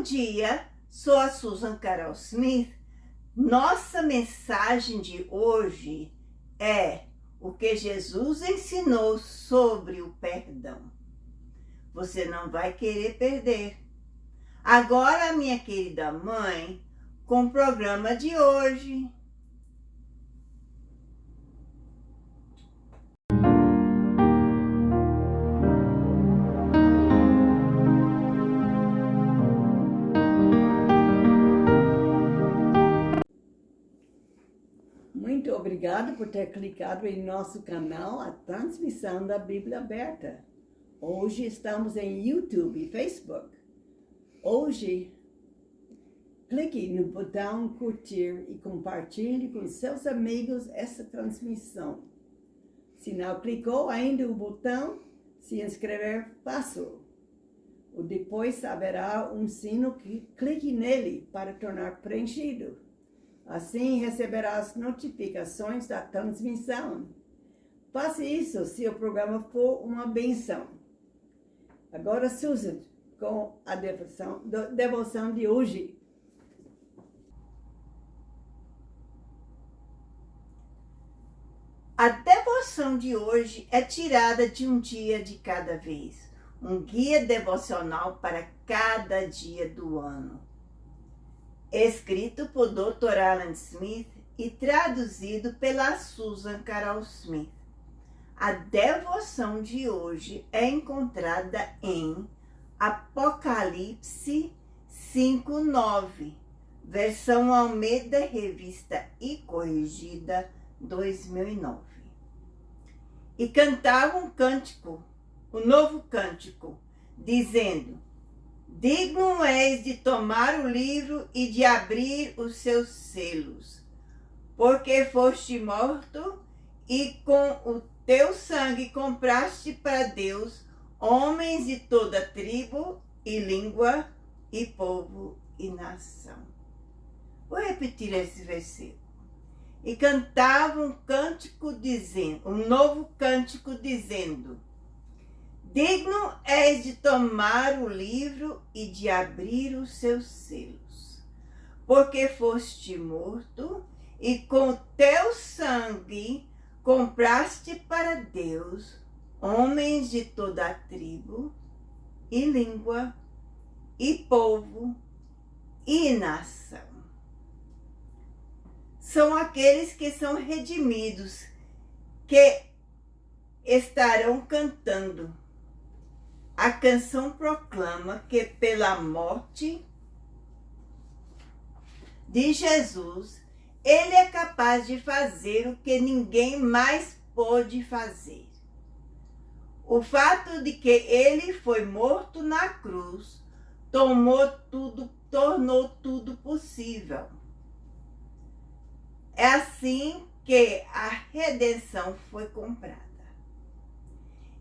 dia, sou a Susan Carol Smith. Nossa mensagem de hoje é o que Jesus ensinou sobre o perdão. Você não vai querer perder. Agora, minha querida mãe, com o programa de hoje. Muito obrigada por ter clicado em nosso canal, a transmissão da Bíblia Aberta. Hoje estamos em YouTube e Facebook. Hoje, clique no botão curtir e compartilhe com seus amigos essa transmissão. Se não clicou ainda o botão, se inscrever, faça-o. Depois haverá um sino que clique nele para tornar preenchido. Assim receberá as notificações da transmissão. Faça isso se o programa for uma benção. Agora, Susan, com a devoção de hoje. A devoção de hoje é tirada de um dia de cada vez, um guia devocional para cada dia do ano. Escrito por Dr. Alan Smith e traduzido pela Susan Carol Smith. A devoção de hoje é encontrada em Apocalipse 5:9, versão Almeida Revista e Corrigida 2009. E cantava um cântico, um novo cântico, dizendo: digno és de tomar o livro e de abrir os seus selos, porque foste morto e com o teu sangue compraste para Deus homens de toda tribo e língua e povo e nação. Vou repetir esse versículo. E cantava um cântico dizendo, um novo cântico dizendo: digno és de tomar o livro e de abrir os seus selos, porque foste morto e com o teu sangue compraste para Deus homens de toda a tribo e língua e povo e nação. São aqueles que são redimidos, que estarão cantando. A canção proclama que pela morte de Jesus, ele é capaz de fazer o que ninguém mais pôde fazer. O fato de que ele foi morto na cruz tornou tudo possível. É assim que a redenção foi comprada.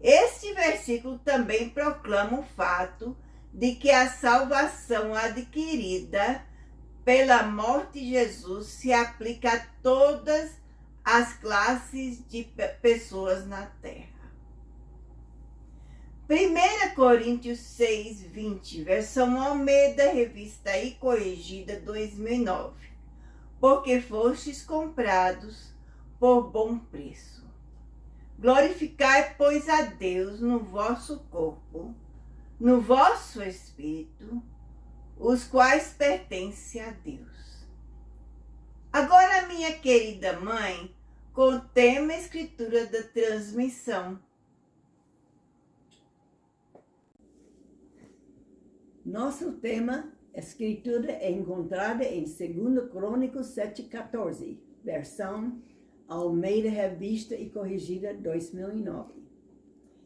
Este versículo também proclama o fato de que a salvação adquirida pela morte de Jesus se aplica a todas as classes de pessoas na terra. 1 Coríntios 6:20, versão Almeida, Revista e Corrigida 2009. Porque fostes comprados por bom preço. Glorificai, pois, a Deus no vosso corpo, no vosso espírito, os quais pertencem a Deus. Agora, minha querida mãe, com o tema escritura da transmissão. Nosso tema, escritura, é encontrada em 2 Crônicas 7:14, versão Almeida Revista e Corrigida 2009.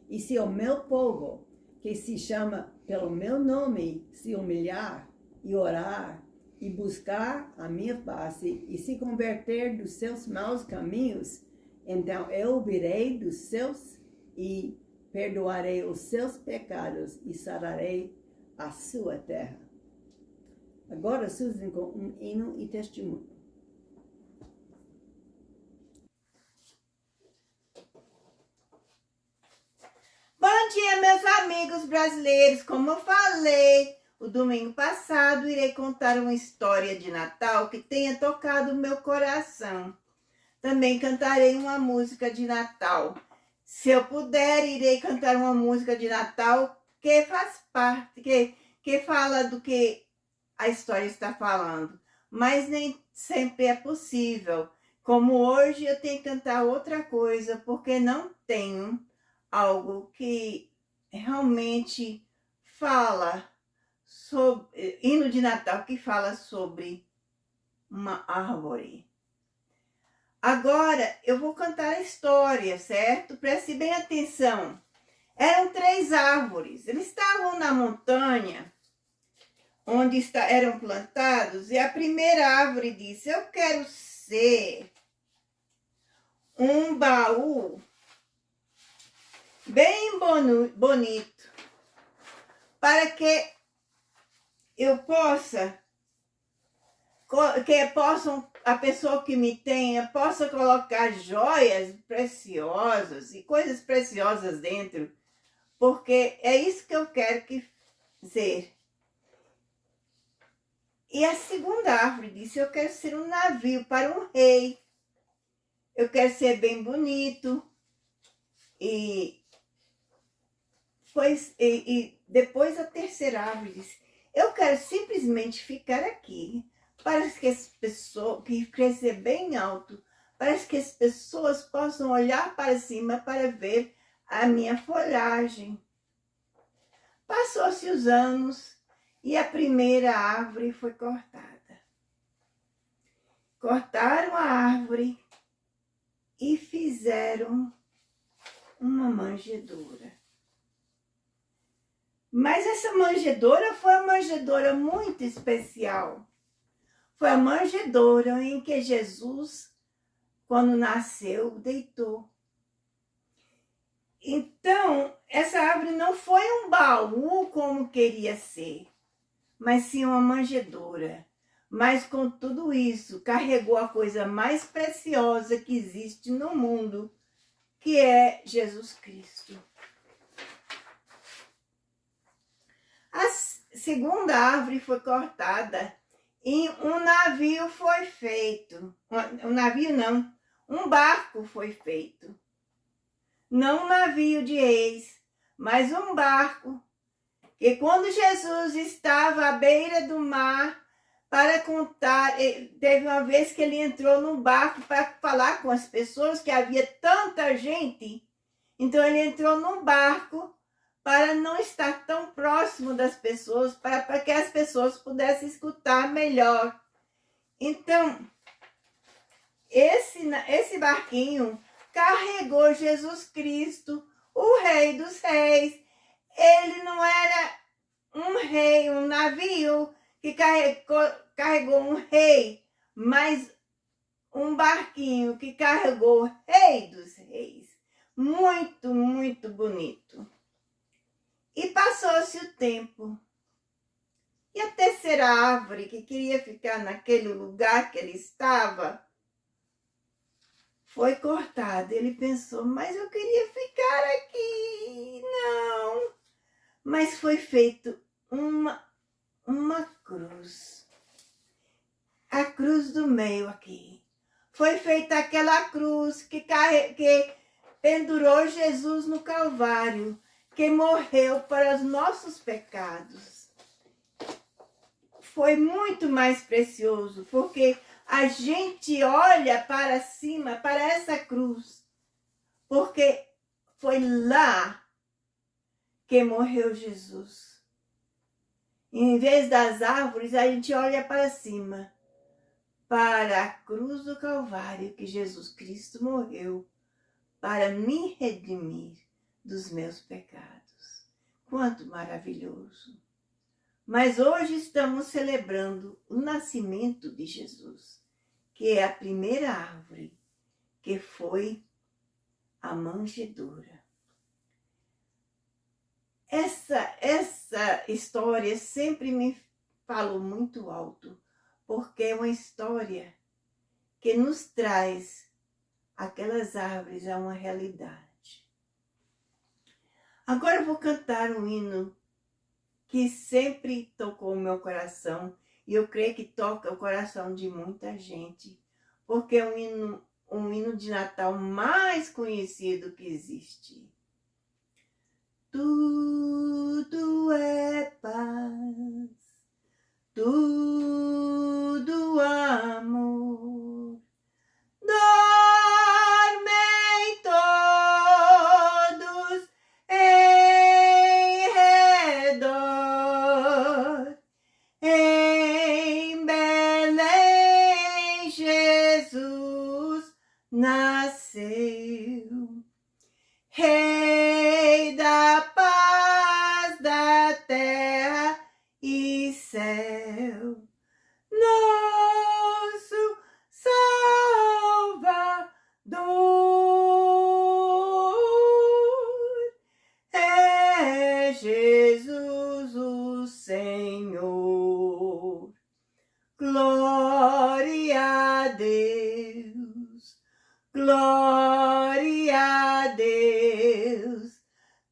E se o meu povo, que se chama pelo meu nome, se humilhar e orar e buscar a minha face e se converter dos seus maus caminhos, então eu ouvirei dos seus e perdoarei os seus pecados e sararei a sua terra. Agora, Susan, com um hino e testemunho. Bom dia, meus amigos brasileiros. Como eu falei, o domingo passado, irei contar uma história de Natal que tenha tocado o meu coração. Também cantarei uma música de Natal. Se eu puder, irei cantar uma música de Natal que faz parte, que fala do que a história está falando. Mas nem sempre é possível. Como hoje eu tenho que cantar outra coisa, porque não tenho algo que realmente fala sobre hino de Natal que fala sobre uma árvore. Agora eu vou cantar a história, certo? Preste bem atenção. Eram 3 árvores. Eles estavam na montanha onde eram plantados, e a primeira árvore disse: eu quero ser um baú bem bonito, para que eu possa, a pessoa que me tenha possa colocar joias preciosas e coisas preciosas dentro, porque é isso que eu quero ser. E a segunda árvore disse: eu quero ser um navio para um rei. Eu quero ser bem bonito. E depois a terceira árvore disse: eu quero simplesmente ficar aqui, para que as pessoas, que crescer bem alto, para que as pessoas possam olhar para cima para ver a minha folhagem. Passou-se os anos e a primeira árvore foi cortada. Cortaram a árvore e fizeram uma manjedoura. Mas essa manjedoura foi uma manjedoura muito especial. Foi a manjedoura em que Jesus, quando nasceu, deitou. Então, essa árvore não foi um baú como queria ser, mas sim uma manjedoura. Mas com tudo isso, carregou a coisa mais preciosa que existe no mundo, que é Jesus Cristo. A segunda árvore foi cortada e um navio foi feito. Um navio não, um barco foi feito. Não um navio de reis, mas um barco. E quando Jesus estava à beira do mar para contar, teve uma vez que ele entrou num barco para falar com as pessoas, que havia tanta gente. Então ele entrou num barco para não estar tão próximo das pessoas, para que as pessoas pudessem escutar melhor. Então, esse barquinho carregou Jesus Cristo, o Rei dos Reis. Ele não era um rei, um navio que carregou um rei, mas um barquinho que carregou o Rei dos Reis. Muito, muito bonito. E passou-se o tempo. E a terceira árvore, que queria ficar naquele lugar que ele estava, foi cortada. Ele pensou: mas eu queria ficar aqui. Não. Mas foi feito uma cruz. A cruz do meio aqui. Foi feita aquela cruz que pendurou Jesus no Calvário, que morreu para os nossos pecados. Foi muito mais precioso, porque a gente olha para cima, para essa cruz, porque foi lá que morreu Jesus. E em vez das árvores, a gente olha para cima, para a cruz do Calvário, que Jesus Cristo morreu para me redimir dos meus pecados. Quanto maravilhoso! Mas hoje estamos celebrando o nascimento de Jesus, que é a primeira árvore, que foi a manjedoura. Essa história sempre me falou muito alto, porque é uma história que nos traz aquelas árvores a uma realidade. Agora eu vou cantar um hino que sempre tocou o meu coração, e eu creio que toca o coração de muita gente, porque é um hino de Natal mais conhecido que existe. Tudo é paz, tudo amor, dormem todos em redor. Em Belém Jesus nasceu, Rei da paz da terra e céu, nosso Salvador é Jesus o Senhor. Glória a Deus, glória a Deus.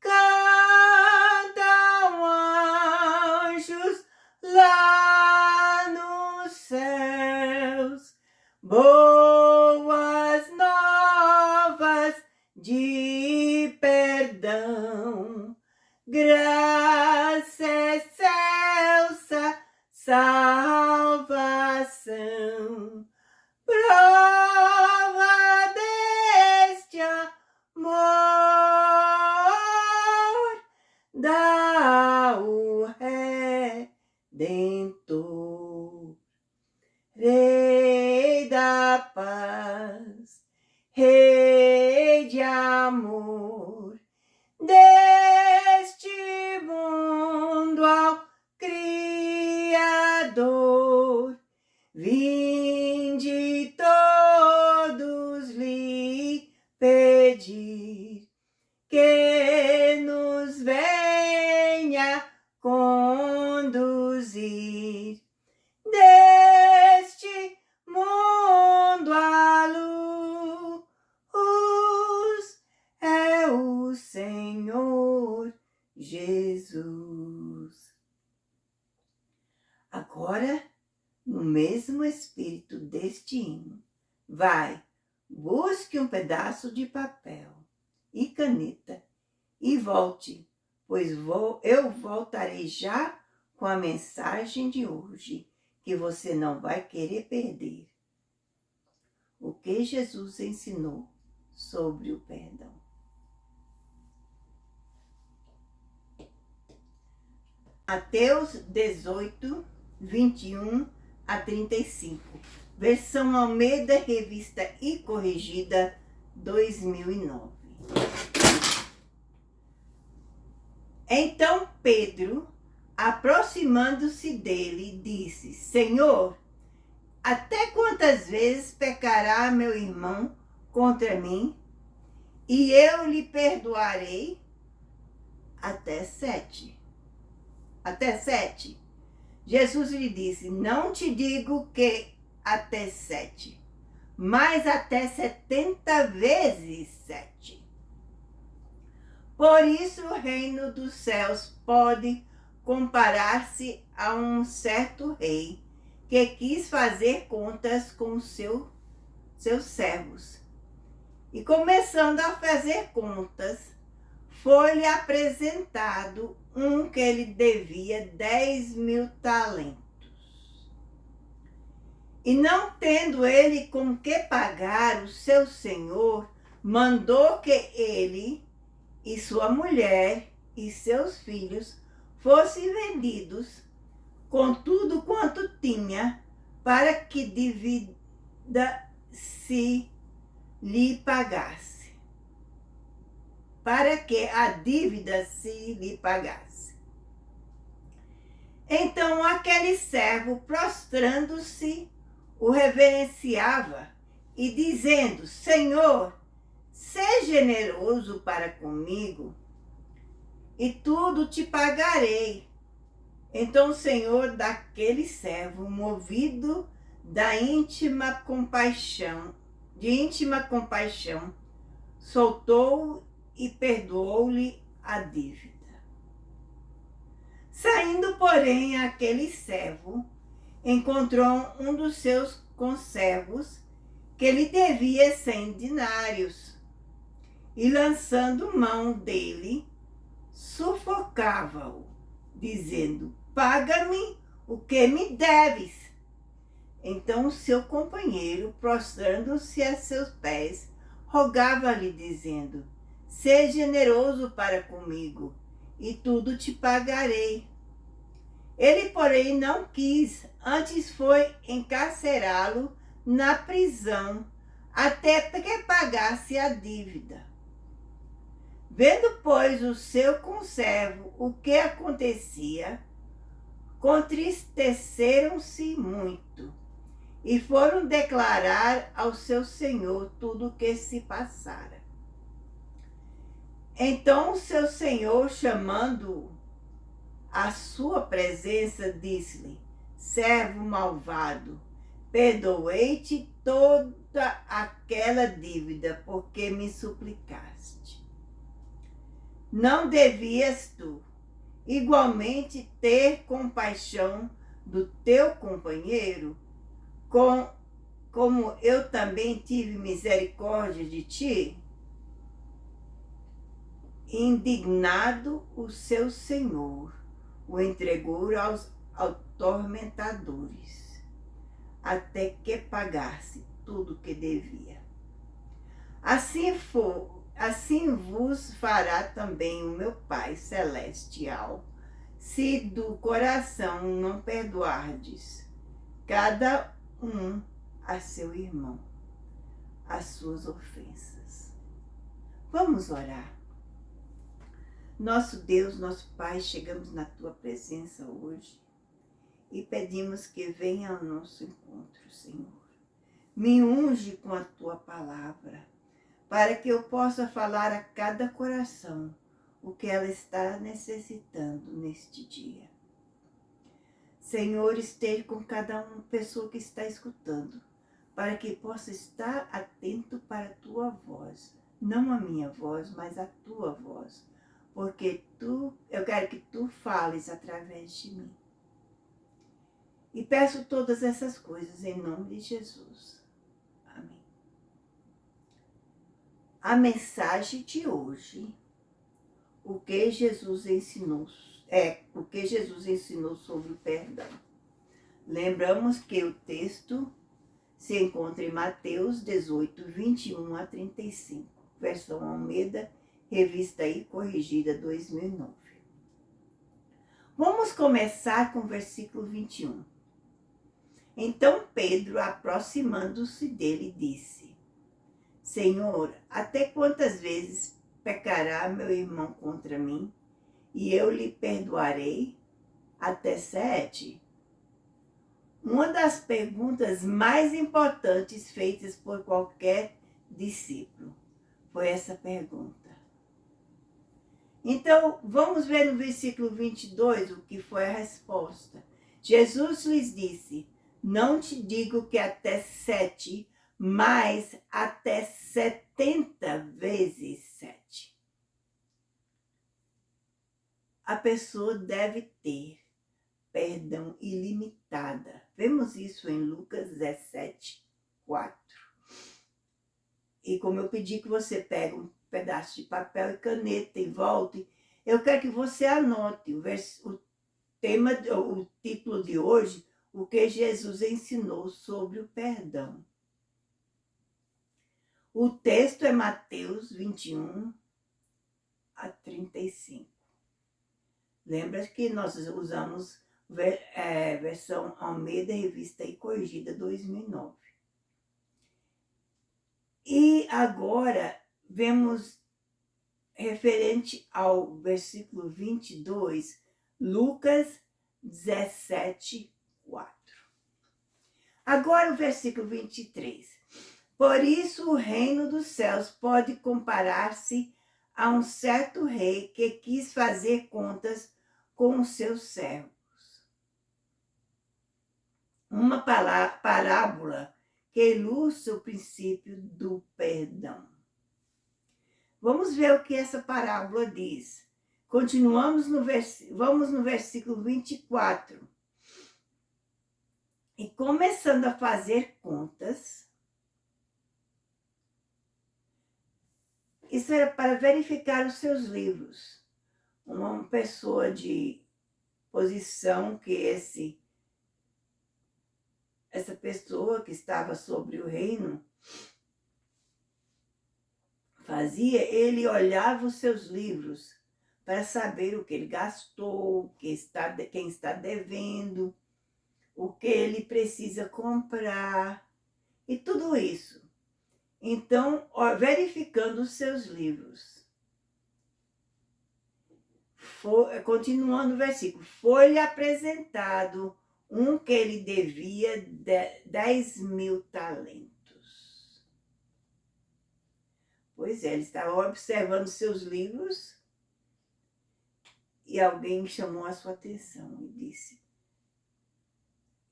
Cantam anjos lá nos céus, boas novas de perdão, graça excelsa, salvação, prova deste amor, dá o Redentor, Rei da paz, Rei de amor, deste mundo ao Criador, vinde todos lhe pedir, que nos venha conduzir deste mundo à luz, é o Senhor Jesus. Agora, no mesmo espírito deste hino, vai, busque um pedaço de papel e caneta e volte, pois eu voltarei já com a mensagem de hoje, que você não vai querer perder. O que Jesus ensinou sobre o perdão. Mateus 18, 21 a 35. Versão Almeida, revista e corrigida, 2009. Então Pedro, aproximando-se dele, disse: Senhor, até quantas vezes pecará meu irmão contra mim, e eu lhe perdoarei? Até 7. Até 7. Jesus lhe disse: não te digo que até 7, mas até 70 vezes 7. Por isso o reino dos céus pode comparar-se a um certo rei que quis fazer contas com seus servos. E começando a fazer contas, foi-lhe apresentado um que lhe devia 10.000 talentos. E não tendo ele com que pagar, o seu senhor mandou que ele e sua mulher e seus filhos fossem vendidos com tudo quanto tinha, para que lhe pagasse. Para que a dívida se lhe pagasse. Então aquele servo, prostrando-se, o reverenciava e dizendo: Senhor, seja generoso para comigo, e tudo te pagarei. Então o Senhor daquele servo, movido de íntima compaixão, soltou e perdoou-lhe a dívida. Saindo porém, aquele servo encontrou um dos seus conservos que lhe devia 100 denários e, lançando mão dele, sufocava-o, dizendo: paga-me o que me deves. Então o seu companheiro, prostrando-se a seus pés, rogava-lhe, dizendo: seja generoso para comigo, e tudo te pagarei. Ele, porém, não quis, antes foi encarcerá-lo na prisão, até que pagasse a dívida. Vendo, pois, o seu conservo o que acontecia, contristeceram-se muito e foram declarar ao seu senhor tudo o que se passara. Então o seu senhor, chamando-o à sua presença, disse-lhe: servo malvado, perdoei-te toda aquela dívida, porque me suplicaste. Não devias tu igualmente ter compaixão do teu companheiro, como eu também tive misericórdia de ti? Indignado, o seu senhor o entregou aos atormentadores, até que pagasse tudo o que devia. Assim vos fará também o meu Pai Celestial, se do coração não perdoardes cada um a seu irmão as suas ofensas. Vamos orar. Nosso Deus, nosso Pai, chegamos na Tua presença hoje e pedimos que venha ao nosso encontro, Senhor. Me unge com a Tua palavra, para que eu possa falar a cada coração o que ela está necessitando neste dia. Senhor, esteja com cada uma pessoa que está escutando, para que possa estar atento para a Tua voz, não a minha voz, mas a Tua voz, porque eu quero que Tu fales através de mim. E peço todas essas coisas em nome de Jesus. Amém. A mensagem de hoje, o que Jesus ensinou sobre o perdão. Lembramos que o texto se encontra em Mateus 18, 21 a 35, versão Almeida, revista e corrigida 2009. Vamos começar com o versículo 21. Então Pedro, aproximando-se dele, disse: Senhor, até quantas vezes pecará meu irmão contra mim, e eu lhe perdoarei? Até 7? Uma das perguntas mais importantes feitas por qualquer discípulo foi essa pergunta. Então, vamos ver no versículo 22 o que foi a resposta. Jesus lhes disse: não te digo que até 7, mas até 70 vezes 7. A pessoa deve ter perdão ilimitada. Vemos isso em Lucas 17, 4. E como eu pedi que você pegue um pedaço de papel e caneta e volte, eu quero que você anote o título de hoje, o que Jesus ensinou sobre o perdão. O texto é Mateus 21 a 35. Lembra que nós usamos versão Almeida, revista e corrigida 2009. E agora vemos referente ao versículo 22, Lucas 17, 4. Agora o versículo 23. Por isso o reino dos céus pode comparar-se a um certo rei que quis fazer contas com os seus servos. Uma parábola que ilustra o princípio do perdão. Vamos ver o que essa parábola diz. Vamos no versículo 24. E começando a fazer contas, isso era para verificar os seus livros. Uma pessoa de posição que essa pessoa que estava sobre o reino fazia, ele olhava os seus livros para saber o que ele gastou, quem está devendo, o que ele precisa comprar e tudo isso. Então, verificando os seus livros. Continuando o versículo, foi-lhe apresentado um que ele devia 10.000 talentos. Pois é, ele estava observando seus livros e alguém chamou a sua atenção e disse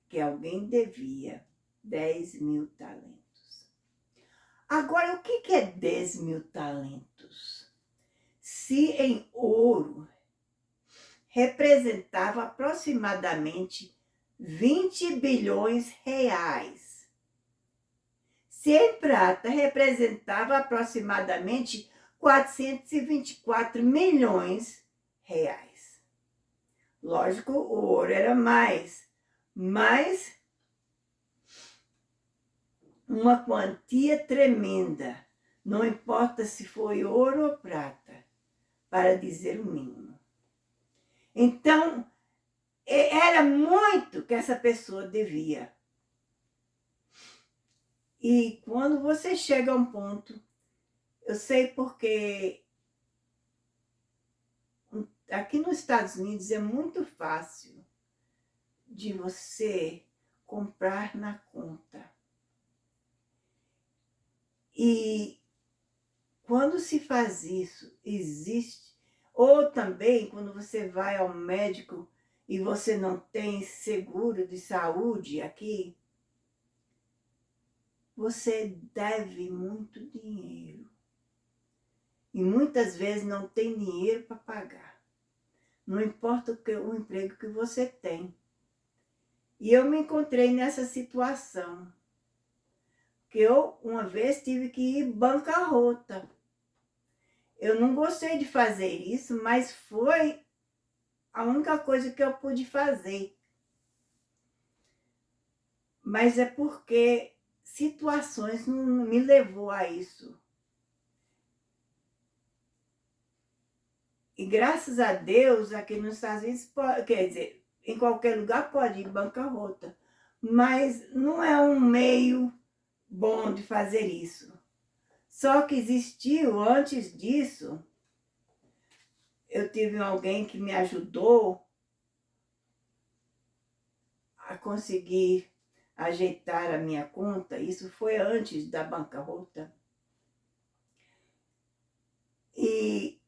que alguém devia 10.000 talentos. Agora, o que é 10.000 talentos? Se em ouro representava aproximadamente 20 bilhões reais. Se em prata representava aproximadamente 424 milhões reais. Lógico, o ouro era mais, mas uma quantia tremenda, não importa se foi ouro ou prata, para dizer o mínimo. Então, era muito que essa pessoa devia. E quando você chega a um ponto, eu sei porque aqui nos Estados Unidos é muito fácil de você comprar na conta. E quando se faz isso, existe. Ou também quando você vai ao médico e você não tem seguro de saúde aqui, você deve muito dinheiro. E muitas vezes não tem dinheiro para pagar. Não importa o emprego que você tem. E eu me encontrei nessa situação. Que eu, uma vez, tive que ir bancarrota. Eu não gostei de fazer isso, mas foi a única coisa que eu pude fazer. Mas é porque situações não me levou a isso. E graças a Deus, aqui nos Estados Unidos, quer dizer, em qualquer lugar pode ir bancarrota. Mas não é um meio bom de fazer isso. Só que existiu, antes disso, eu tive alguém que me ajudou a conseguir ajeitar a minha conta. Isso foi antes da bancarrota. E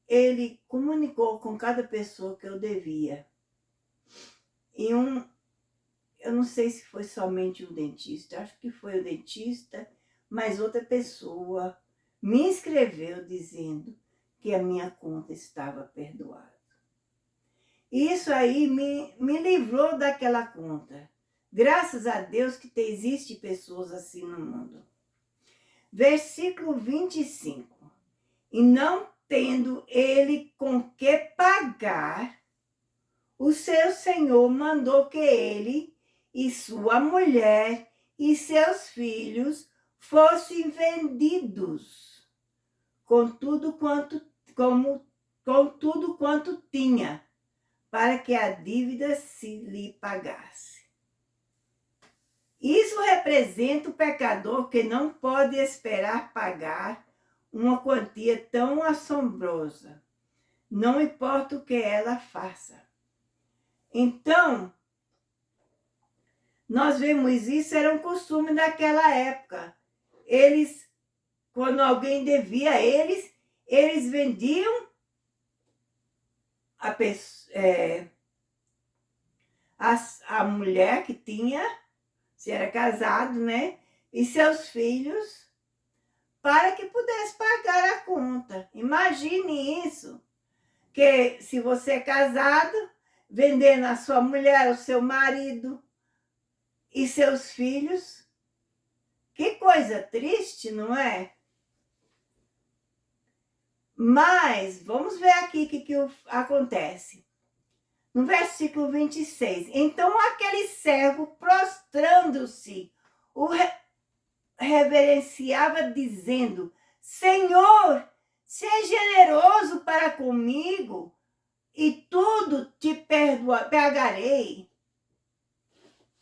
ele comunicou com cada pessoa que eu devia. E eu não sei se foi somente o dentista, acho que foi o dentista, mas outra pessoa me escreveu dizendo que a minha conta estava perdoada. Isso aí me livrou daquela conta. Graças a Deus que existe pessoas assim no mundo. Versículo 25. E não tendo ele com que pagar, o seu senhor mandou que ele e sua mulher e seus filhos fossem vendidos com tudo quanto tinha, para que a dívida se lhe pagasse. Isso representa o pecador que não pode esperar pagar uma quantia tão assombrosa, não importa o que ela faça. Então, nós vemos isso, era um costume daquela época. Eles, quando alguém devia a eles vendiam a mulher que tinha, se era casado, né? E seus filhos, para que pudesse pagar a conta. Imagine isso. Porque se você é casado, vendendo a sua mulher, o seu marido e seus filhos, que coisa triste, não é? Mas, vamos ver aqui o que acontece. No versículo 26. Então aquele servo, prostrando-se, o reverenciava, dizendo: Senhor, seja generoso para comigo, e tudo te pagarei.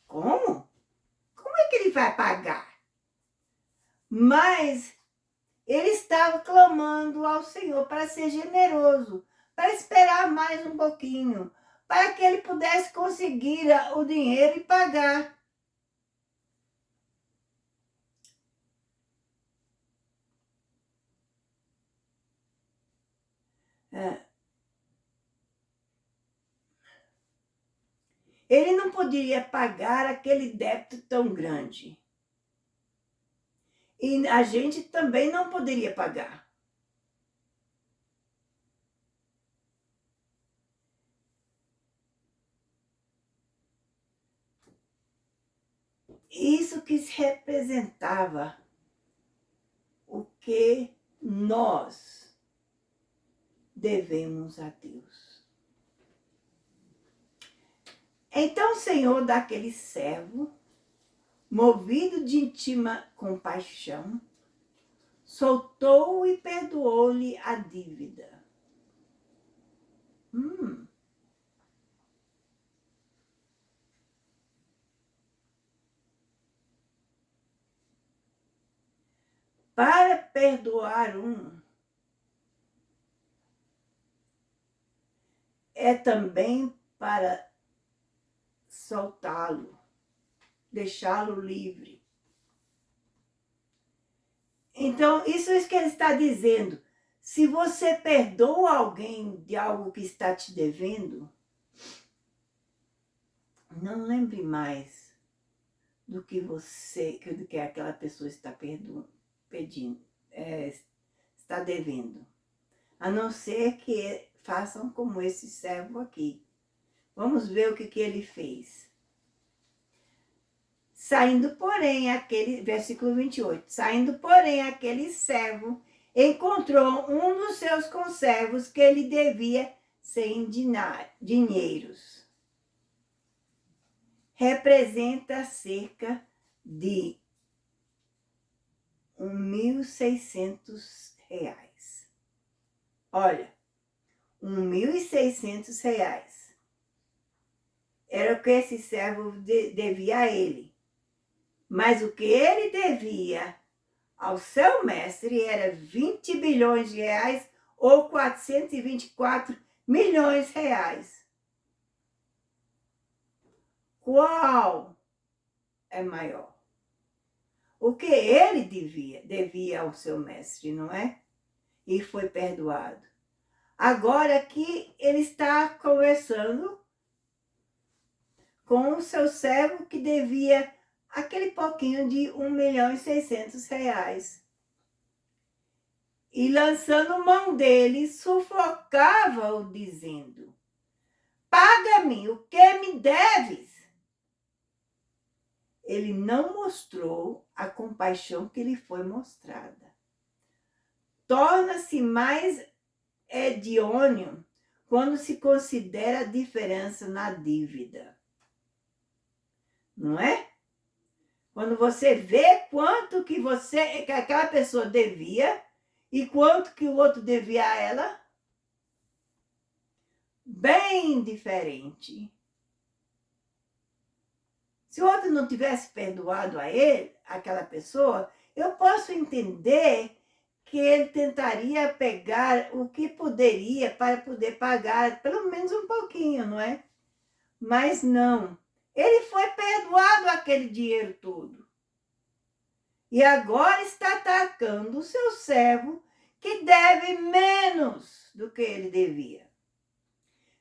Como? Como é que ele vai pagar? Mas ele estava clamando ao Senhor para ser generoso, para esperar mais um pouquinho, para que ele pudesse conseguir o dinheiro e pagar. Ele não poderia pagar aquele débito tão grande. E a gente também não poderia pagar. Isso que representava o que nós devemos a Deus. Então o Senhor daquele servo, movido de íntima compaixão, soltou e perdoou-lhe a dívida. Para perdoar é também para soltá-lo, deixá-lo livre. Então, isso é que ele está dizendo. Se você perdoa alguém de algo que está te devendo, não lembre mais do que aquela pessoa está pedindo, está devendo. A não ser que façam como esse servo aqui. Vamos ver o que ele fez. Saindo, porém, versículo 28, saindo, porém, aquele servo encontrou um dos seus conservos que lhe devia 100 dinheiros. Representa cerca de R$ 1.600. Olha, R$ 1.600 era o que esse servo devia a ele. Mas o que ele devia ao seu mestre era 20 bilhões de reais ou 424 milhões de reais. Qual é maior? O que ele devia ao seu mestre, não é? E foi perdoado. Agora aqui ele está conversando com o seu servo que devia aquele pouquinho de R$ 1.600. E lançando mão dele, sufocava-o, dizendo: Paga-me o que me deves. Ele não mostrou a compaixão que lhe foi mostrada. Torna-se mais hediondo quando se considera a diferença na dívida. Não é? Quando você vê quanto que aquela pessoa devia e quanto que o outro devia a ela, bem diferente. Se o outro não tivesse perdoado a ele, aquela pessoa, eu posso entender que ele tentaria pegar o que poderia para poder pagar pelo menos um pouquinho, não é? Mas não. Ele foi perdoado aquele dinheiro todo. E agora está atacando o seu servo que deve menos do que ele devia.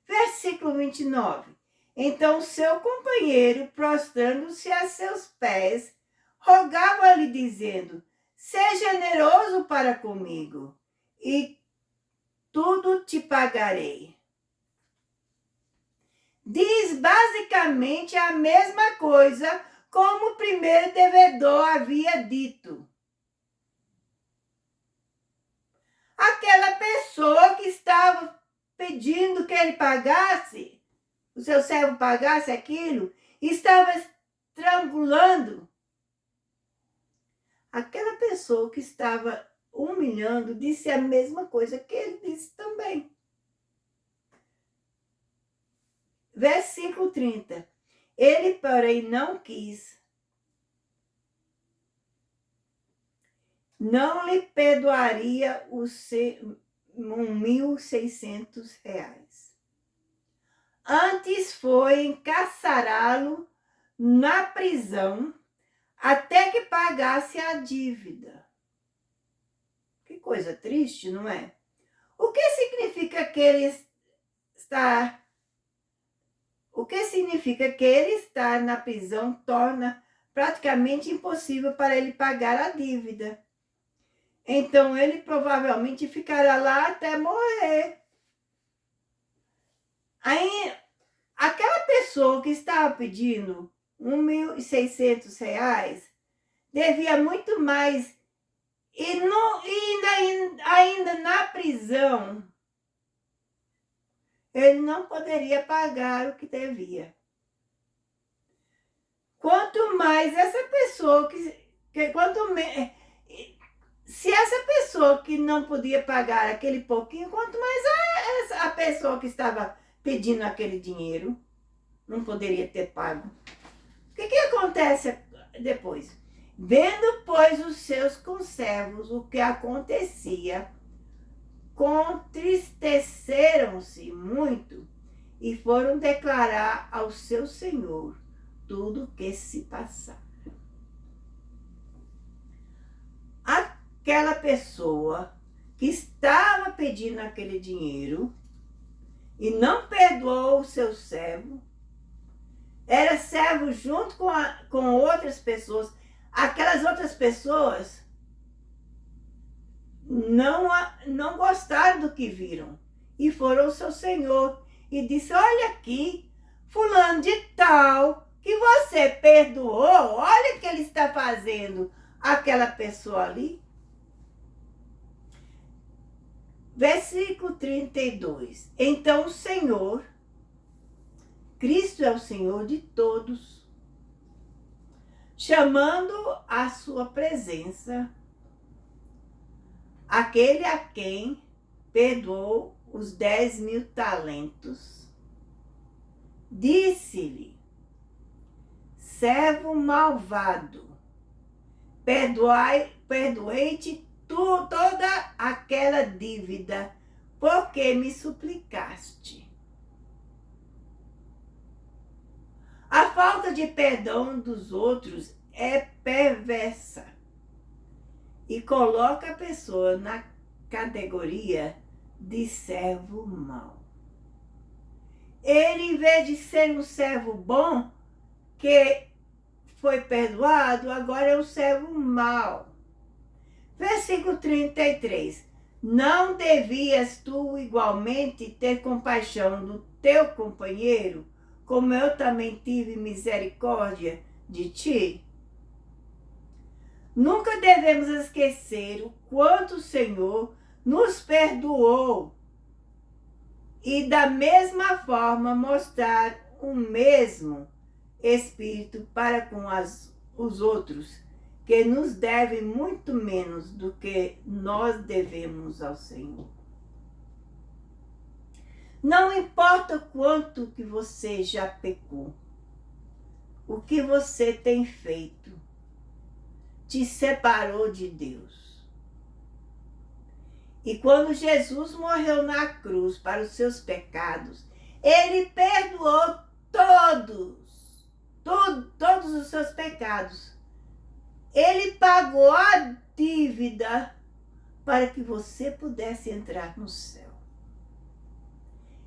Versículo 29. Então seu companheiro, prostrando-se a seus pés, rogava-lhe dizendo: Seja generoso para comigo, e tudo te pagarei. Diz basicamente a mesma coisa como o primeiro devedor havia dito. Aquela pessoa que estava pedindo que ele pagasse, o seu servo pagasse aquilo, estava estrangulando. Aquela pessoa que estava humilhando disse a mesma coisa que ele disse também. Versículo 30. Ele, porém, não quis. Não lhe perdoaria os 1.600 reais. Antes foi encarcerá-lo na prisão até que pagasse a dívida. Que coisa triste, não é? O que significa que ele estar na prisão torna praticamente impossível para ele pagar a dívida. Então ele provavelmente ficará lá até morrer. Aí, aquela pessoa que estava pedindo 1.600 reais devia muito mais. E ainda na prisão, ele não poderia pagar o que devia. Quanto mais essa pessoa se essa pessoa que não podia pagar aquele pouquinho, quanto mais a pessoa que estava pedindo aquele dinheiro não poderia ter pago. O que acontece depois? Vendo, pois, os seus conservos o que acontecia, contristeceram-se muito e foram declarar ao seu senhor tudo o que se passava. Aquela pessoa que estava pedindo aquele dinheiro e não perdoou o seu servo, era servo junto com outras pessoas. Aquelas outras pessoas não gostaram do que viram e foram ao seu senhor e disse: olha aqui, fulano de tal, que você perdoou, olha o que ele está fazendo aquela pessoa ali. Versículo 32. Então o Senhor, Cristo é o Senhor de todos, chamando à sua presença aquele a quem perdoou os 10.000 talentos, disse-lhe: servo malvado, perdoei-te toda aquela dívida, porque me suplicaste. A falta de perdão dos outros é perversa e coloca a pessoa na categoria de servo mau. Ele, em vez de ser um servo bom, que foi perdoado, agora é um servo mau. Versículo 33. Não devias tu igualmente ter compaixão do teu companheiro, como eu também tive misericórdia de ti? Nunca devemos esquecer o quanto o Senhor nos perdoou e da mesma forma mostrar o mesmo espírito para com os outros, que nos devem muito menos do que nós devemos ao Senhor. Não importa o quanto que você já pecou, o que você tem feito, te separou de Deus. E quando Jesus morreu na cruz para os seus pecados, ele perdoou todos os seus pecados. Ele pagou a dívida para que você pudesse entrar no céu.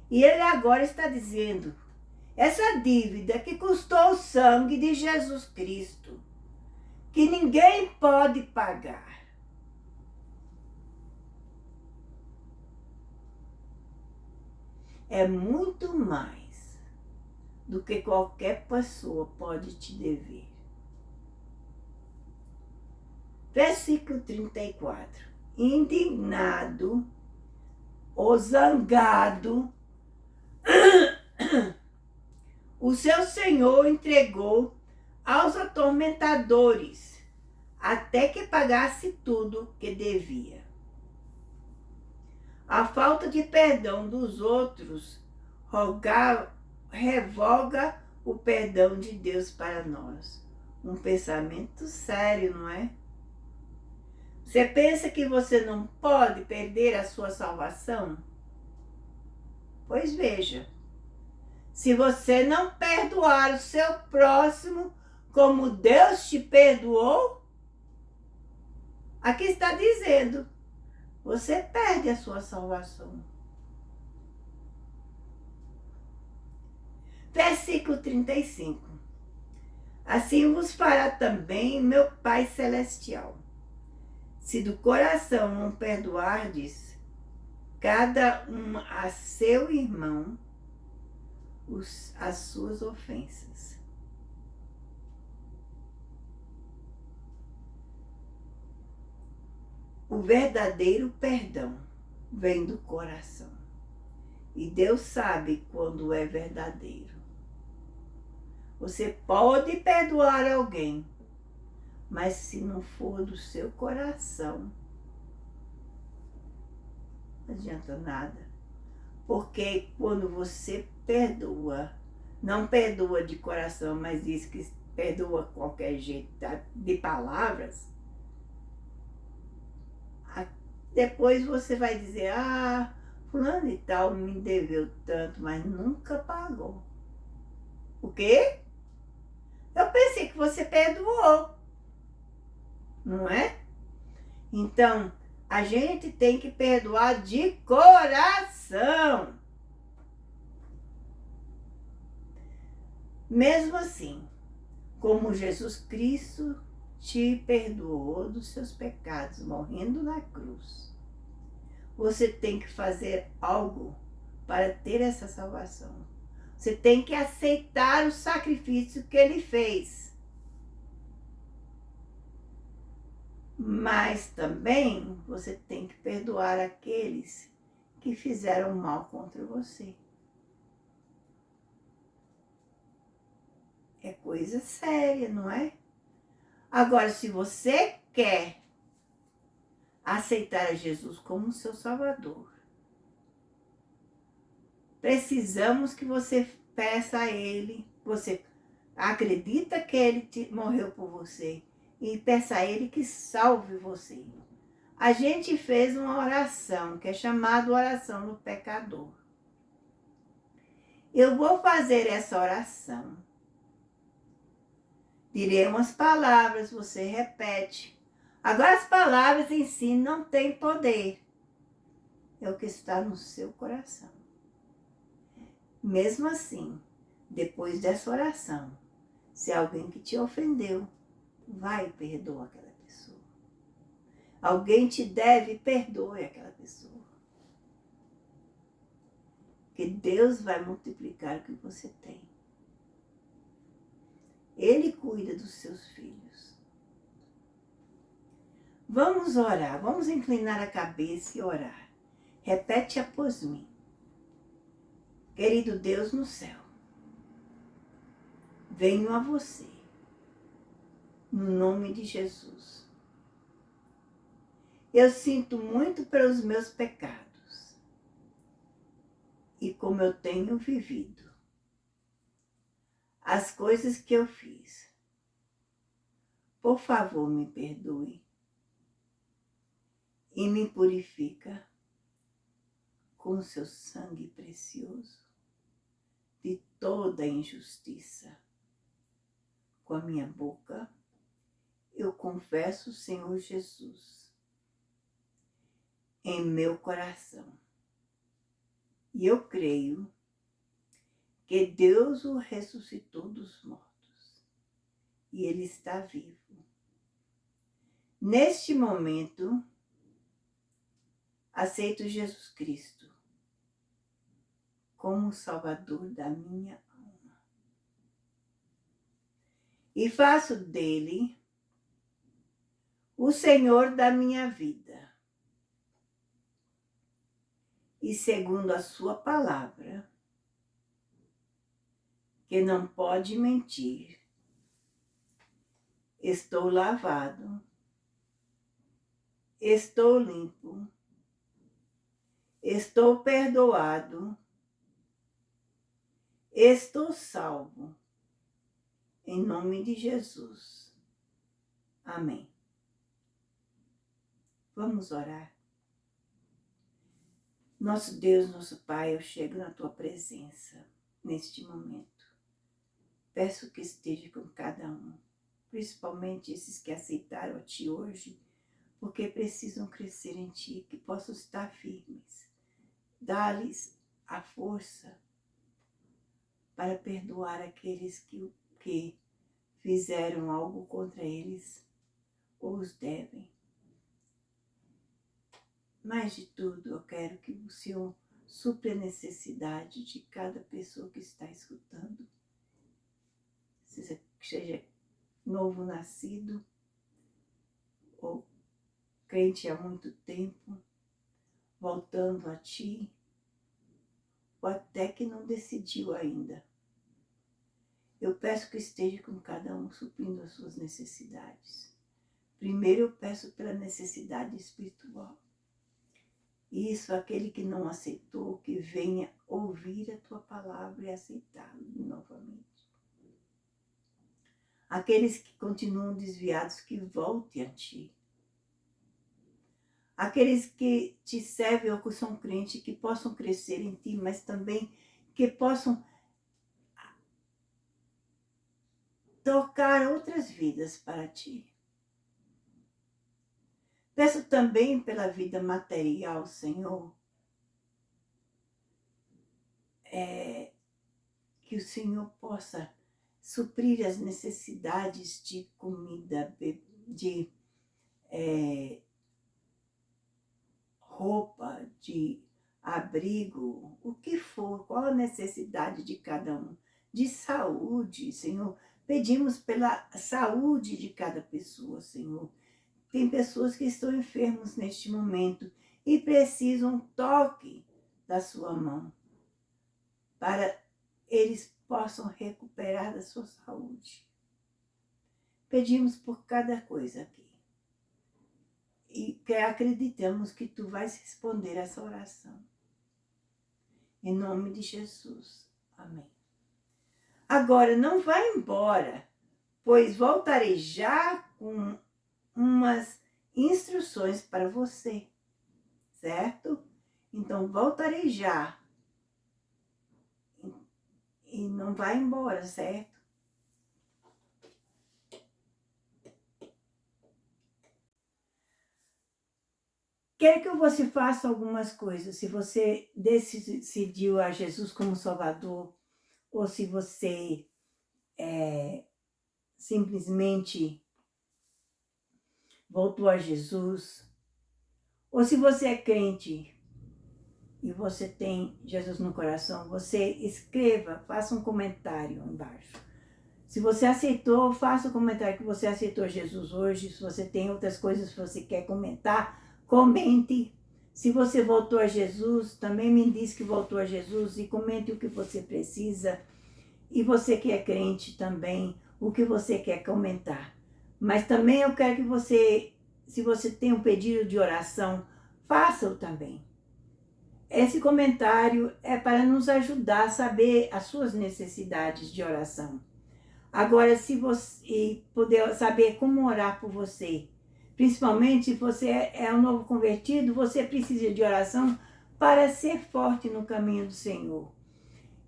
E ele agora está dizendo, essa dívida que custou o sangue de Jesus Cristo, que ninguém pode pagar. é muito mais do que qualquer pessoa pode te dever. Versículo 34. Indignado ou zangado, o seu senhor entregou aos atormentadores até que pagasse tudo que devia. A falta de perdão dos outros revoga o perdão de Deus para nós. Um pensamento sério, não é? Você pensa que você não pode perder a sua salvação? Pois veja, se você não perdoar o seu próximo como Deus te perdoou, aqui está dizendo, você perde a sua salvação. Versículo 35. Assim vos fará também meu Pai Celestial, se do coração não perdoardes cada um a seu irmão as suas ofensas. O verdadeiro perdão vem do coração. E Deus sabe quando é verdadeiro. Você pode perdoar alguém, mas se não for do seu coração, não adianta nada. Porque quando você perdoa, não perdoa de coração, mas diz que perdoa qualquer jeito de palavras, depois você vai dizer, fulano e tal me deveu tanto, mas nunca pagou. O quê? Eu pensei que você perdoou, não é? Então, a gente tem que perdoar de coração. Mesmo assim, como Jesus Cristo te perdoou dos seus pecados, morrendo na cruz, você tem que fazer algo para ter essa salvação. Você tem que aceitar o sacrifício que ele fez. Mas também você tem que perdoar aqueles que fizeram mal contra você. É coisa séria, não é? Agora, se você quer aceitar a Jesus como seu Salvador, precisamos que você peça a Ele, você acredita que Ele morreu por você, e peça a Ele que salve você. A gente fez uma oração, que é chamada oração do pecador. Eu vou fazer essa oração. Direi umas palavras, você repete. Agora, as palavras em si não têm poder. É o que está no seu coração. Mesmo assim, depois dessa oração, se alguém que te ofendeu, vai e perdoa aquela pessoa. Alguém te deve, perdoe aquela pessoa. Que Deus vai multiplicar o que você tem. Ele cuida dos seus filhos. Vamos orar, vamos inclinar a cabeça e orar. Repete após mim. Querido Deus no céu, venho a você, no nome de Jesus. Eu sinto muito pelos meus pecados e como eu tenho vivido. As coisas que eu fiz. Por favor, me perdoe e me purifica com o seu sangue precioso de toda injustiça. Com a minha boca, eu confesso o Senhor Jesus em meu coração. E eu creio que Deus o ressuscitou dos mortos e ele está vivo. Neste momento, aceito Jesus Cristo como Salvador da minha alma. E faço dele o Senhor da minha vida. E segundo a sua palavra, que não pode mentir, estou lavado, estou limpo, estou perdoado, estou salvo, em nome de Jesus. Amém. Vamos orar. Nosso Deus, nosso Pai, eu chego na Tua presença neste momento. Peço que esteja com cada um, principalmente esses que aceitaram a Ti hoje, porque precisam crescer em Ti, que possam estar firmes. Dá-lhes a força para perdoar aqueles que fizeram algo contra eles ou os devem. Mais de tudo, eu quero que o Senhor supra a necessidade de cada pessoa que está escutando. Seja novo nascido ou crente há muito tempo, voltando a Ti, ou até que não decidiu ainda. Eu peço que esteja com cada um suprindo as suas necessidades. Primeiro eu peço pela necessidade espiritual. Isso, aquele que não aceitou, que venha ouvir a Tua palavra e aceitá-la novamente. Aqueles que continuam desviados, que voltem a Ti. Aqueles que Te servem ou que são crentes, que possam crescer em Ti, mas também que possam tocar outras vidas para Ti. Peço também pela vida material, Senhor, que o Senhor possa suprir as necessidades de comida, de roupa, de abrigo, o que for, qual a necessidade de cada um, de saúde, Senhor. Pedimos pela saúde de cada pessoa, Senhor. Tem pessoas que estão enfermos neste momento e precisam um toque da sua mão para eles possam recuperar da sua saúde. Pedimos por cada coisa aqui e que acreditamos que Tu vais responder essa oração. Em nome de Jesus. Amém. Agora, não vá embora, pois voltarei já com umas instruções para você, certo? Então, voltarei já. E não vai embora, certo? Quero que você faça algumas coisas. Se você decidiu a Jesus como Salvador, ou se você simplesmente voltou a Jesus, ou se você é crente e você tem Jesus no coração, você escreva, faça um comentário embaixo. Se você aceitou, faça um comentário que você aceitou Jesus hoje. Se você tem outras coisas que você quer comentar, comente. Se você voltou a Jesus, também me diz que voltou a Jesus e comente o que você precisa. E você que é crente também, o que você quer comentar. Mas também eu quero que você, se você tem um pedido de oração, faça-o também. Esse comentário é para nos ajudar a saber as suas necessidades de oração. Agora, se você puder saber como orar por você, principalmente se você é um novo convertido, você precisa de oração para ser forte no caminho do Senhor.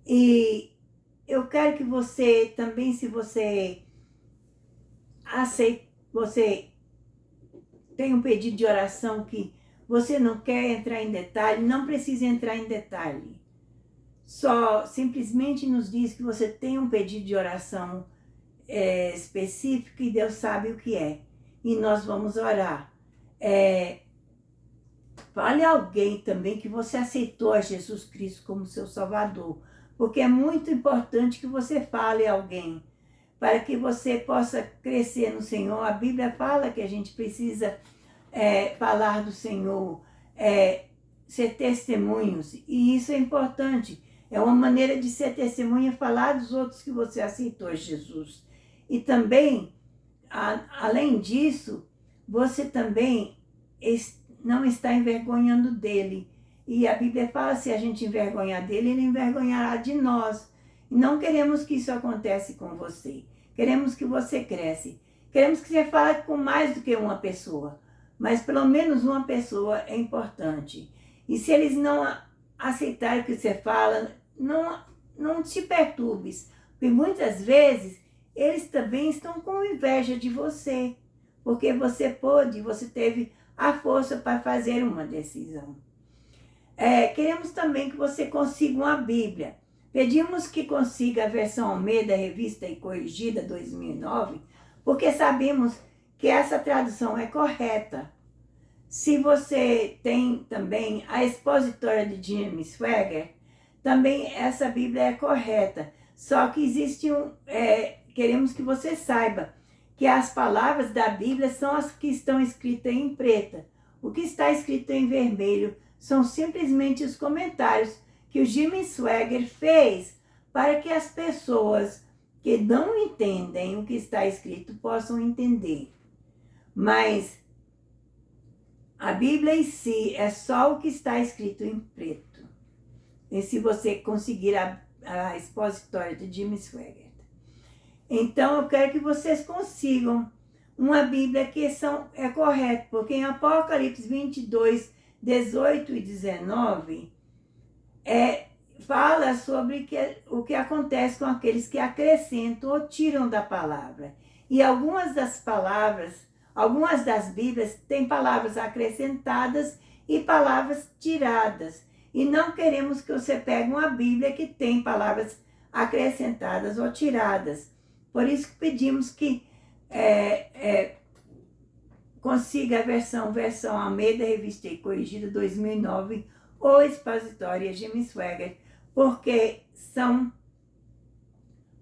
E eu quero que você também, se você aceita, você tem um pedido de oração que você não quer entrar em detalhe, não precisa entrar em detalhe. Só simplesmente nos diz que você tem um pedido de oração específico e Deus sabe o que é. E nós vamos orar. Fale a alguém também que você aceitou a Jesus Cristo como seu Salvador, porque é muito importante que você fale a alguém, para que você possa crescer no Senhor. A Bíblia fala que a gente precisa falar do Senhor, ser testemunhos, e isso é importante. É uma maneira de ser testemunha, falar dos outros que você aceitou Jesus. E também, além disso, você também não está envergonhando dele. E a Bíblia fala, se a gente envergonhar dele, ele envergonhará de nós. E não queremos que isso aconteça com você. Queremos que você cresça. Queremos que você fale com mais do que uma pessoa. Mas pelo menos uma pessoa é importante. E se eles não aceitarem o que você fala, não te perturbes. Porque muitas vezes eles também estão com inveja de você. Porque você teve a força para fazer uma decisão. Queremos também que você consiga uma Bíblia. Pedimos que consiga a versão Almeida, Revista e Corrigida 2009, porque sabemos que essa tradução é correta. Se você tem também a expositória de Jim Swaggart, também essa Bíblia é correta. Só que existe queremos que você saiba que as palavras da Bíblia são as que estão escritas em preta. O que está escrito em vermelho são simplesmente os comentários que o Jim Swaggart fez para que as pessoas que não entendem o que está escrito possam entender. Mas a Bíblia em si é só o que está escrito em preto. E se você conseguir a expositória de Jim Swaggart. Então eu quero que vocês consigam uma Bíblia que é correta, porque em Apocalipse 22, 18 e 19, fala sobre o que acontece com aqueles que acrescentam ou tiram da palavra. E algumas das Bíblias têm palavras acrescentadas e palavras tiradas. E não queremos que você pegue uma Bíblia que tem palavras acrescentadas ou tiradas. Por isso que pedimos que consiga a versão Almeida, Revista e Corrigida 2009 ou expositória Jim Swaggart, porque são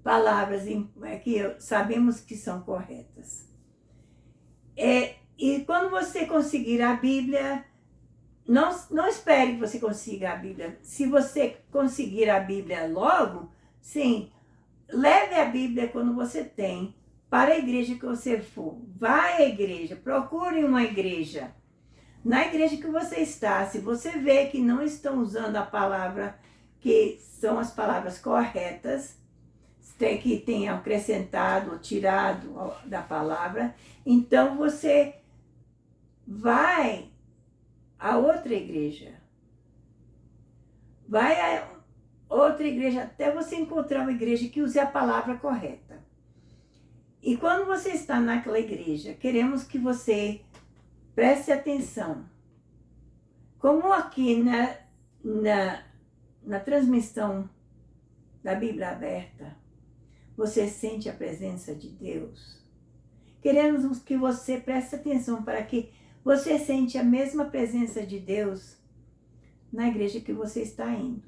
palavras que sabemos que são corretas. E quando você conseguir a Bíblia, não espere que você consiga a Bíblia. Se você conseguir a Bíblia logo, sim, leve a Bíblia quando você tem para a igreja que você for. Vai à igreja, procure uma igreja. Na igreja que você está, se você vê que não estão usando a palavra, que são as palavras corretas, que tenham acrescentado ou tirado da palavra, então você vai a outra igreja. Vai a outra igreja até você encontrar uma igreja que use a palavra correta. E quando você está naquela igreja, queremos que você preste atenção. Como aqui na transmissão da Bíblia aberta, você sente a presença de Deus. Queremos que você preste atenção para que você sente a mesma presença de Deus na igreja que você está indo.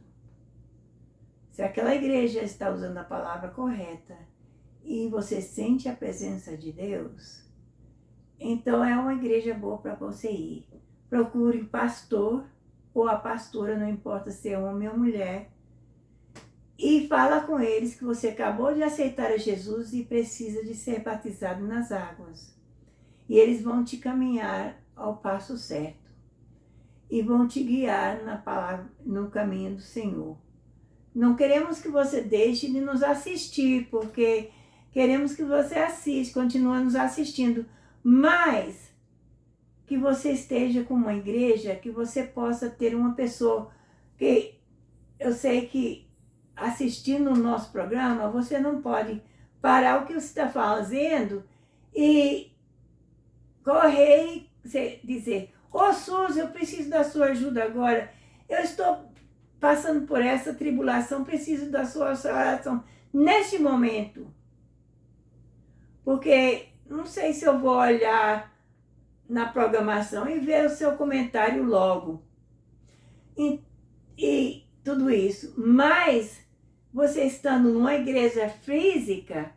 Se aquela igreja está usando a palavra correta e você sente a presença de Deus, então é uma igreja boa para você ir. Procure o pastor ou a pastora, não importa se é homem ou mulher, e fala com eles que você acabou de aceitar a Jesus e precisa de ser batizado nas águas. E eles vão te caminhar ao passo certo e vão te guiar no caminho do Senhor. Não queremos que você deixe de nos assistir, porque queremos que você continue nos assistindo, mas que você esteja com uma igreja, que você possa ter uma pessoa que eu sei que assistindo o nosso programa, você não pode parar o que você está fazendo e correr e dizer: ô Suzy, eu preciso da sua ajuda agora, eu estou passando por essa tribulação, preciso da sua oração neste momento. Porque não sei se eu vou olhar na programação e ver o seu comentário logo. E tudo isso. Mas, você estando numa igreja física,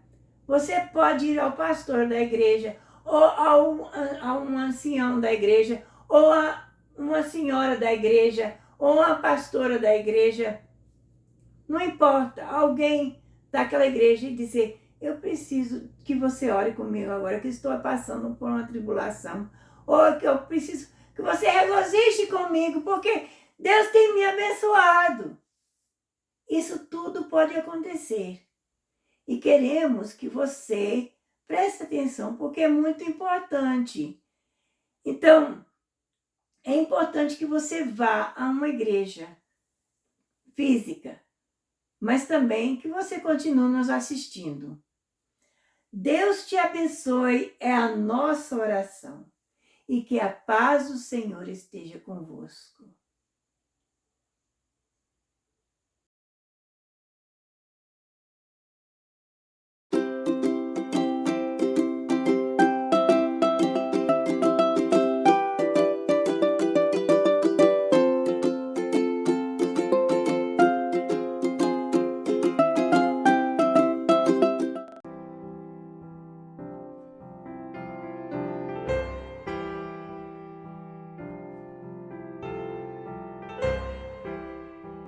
você pode ir ao pastor da igreja, ou a um ancião da igreja, ou a uma senhora da igreja, ou uma pastora da igreja. Não importa, alguém daquela igreja e dizer: eu preciso que você ore comigo agora, que estou passando por uma tribulação. Ou que eu preciso que você regozije comigo, porque Deus tem me abençoado. Isso tudo pode acontecer. E queremos que você preste atenção, porque é muito importante. Então, é importante que você vá a uma igreja física, mas também que você continue nos assistindo. Deus te abençoe, é a nossa oração. E que a paz do Senhor esteja convosco.